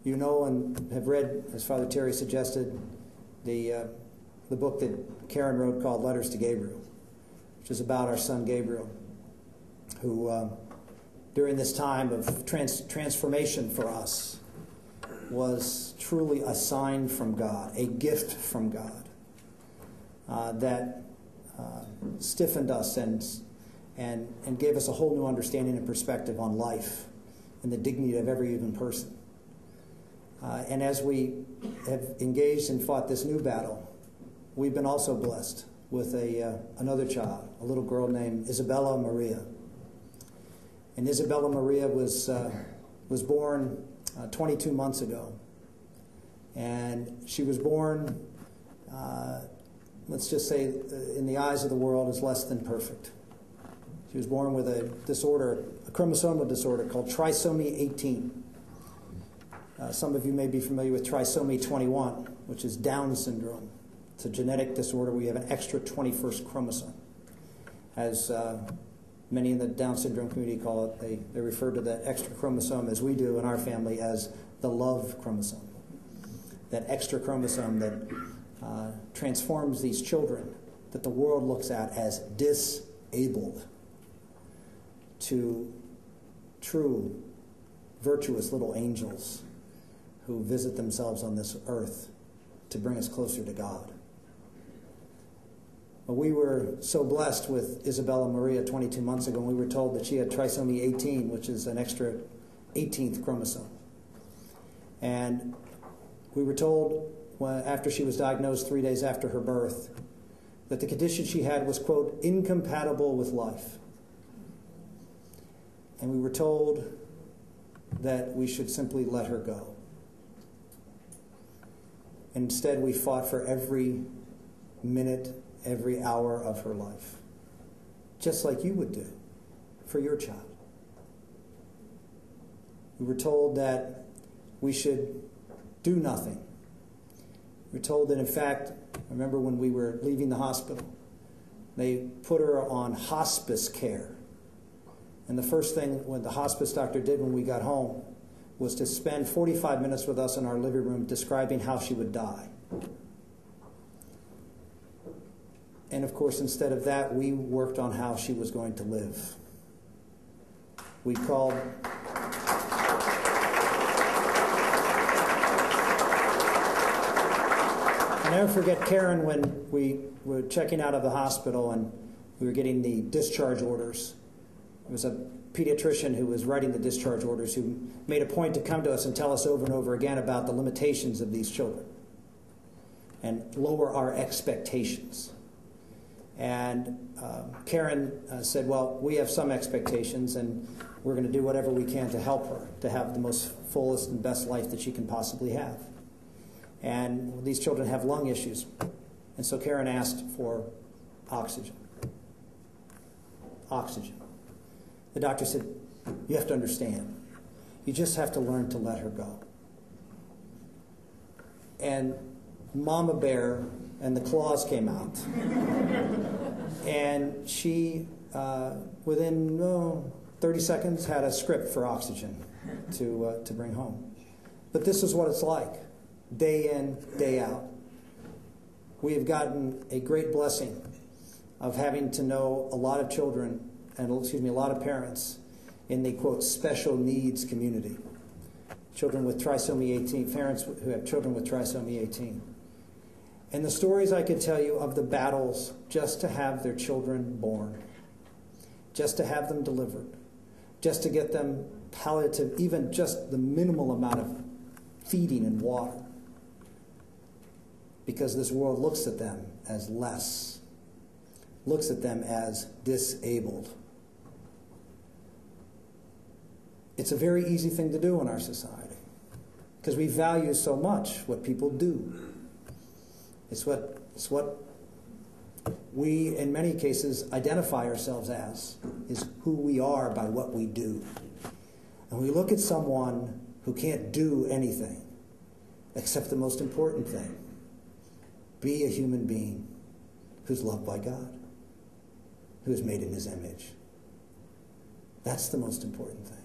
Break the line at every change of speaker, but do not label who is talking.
you know and have read, as Father Terry suggested, the book that Karen wrote called Letters to Gabriel, which is about our son Gabriel, who during this time of transformation for us was truly a sign from God, a gift from God, that stiffened us and gave us a whole new understanding and perspective on life and the dignity of every human person. And as we have engaged and fought this new battle, we've been also blessed with another child, a little girl named Isabella Maria. And Isabella Maria was born 22 months ago. And she was born, let's just say, in the eyes of the world, is less than perfect. She was born with a disorder, a chromosomal disorder called trisomy 18. Some of you may be familiar with trisomy 21, which is Down syndrome. It's a genetic disorder where you have an extra 21st chromosome. As many in the Down syndrome community call it, they refer to that extra chromosome, as we do in our family, as the love chromosome. That extra chromosome that transforms these children that the world looks at as disabled to true, virtuous little angels who visit themselves on this earth to bring us closer to God. But we were so blessed with Isabella Maria 22 months ago, and we were told that she had trisomy 18, which is an extra 18th chromosome. And we were told, after she was diagnosed 3 days after her birth, that the condition she had was, quote, incompatible with life. And we were told that we should simply let her go. Instead, we fought for every minute, every hour of her life, just like you would do for your child. We were told that we should do nothing. We were told that, in fact, I remember when we were leaving the hospital, they put her on hospice care. And the first thing when the hospice doctor did when we got home was to spend 45 minutes with us in our living room describing how she would die. And of course, instead of that, we worked on how she was going to live. We called... I'll never forget Karen when we were checking out of the hospital and we were getting the discharge orders. There was a pediatrician who was writing the discharge orders who made a point to come to us and tell us over and over again about the limitations of these children and lower our expectations. And Karen said, well, we have some expectations and we're going to do whatever we can to help her to have the most fullest and best life that she can possibly have. And these children have lung issues. And so Karen asked for oxygen. Oxygen. The doctor said, you have to understand, you just have to learn to let her go. And Mama Bear and the claws came out. And she, within 30 seconds, had a script for oxygen to bring home. But this is what it's like, day in, day out. We have gotten a great blessing of having to know a lot of children, and a lot of parents in the, quote, special needs community. Children with trisomy 18, parents who have children with trisomy 18. And the stories I could tell you of the battles just to have their children born, just to have them delivered, just to get them palliative, even just the minimal amount of feeding and water. Because this world looks at them as less, looks at them as disabled. It's a very easy thing to do in our society because we value so much what people do. It's what we, in many cases, identify ourselves as, is who we are by what we do. And we look at someone who can't do anything except the most important thing, be a human being who's loved by God, who is made in His image. That's the most important thing.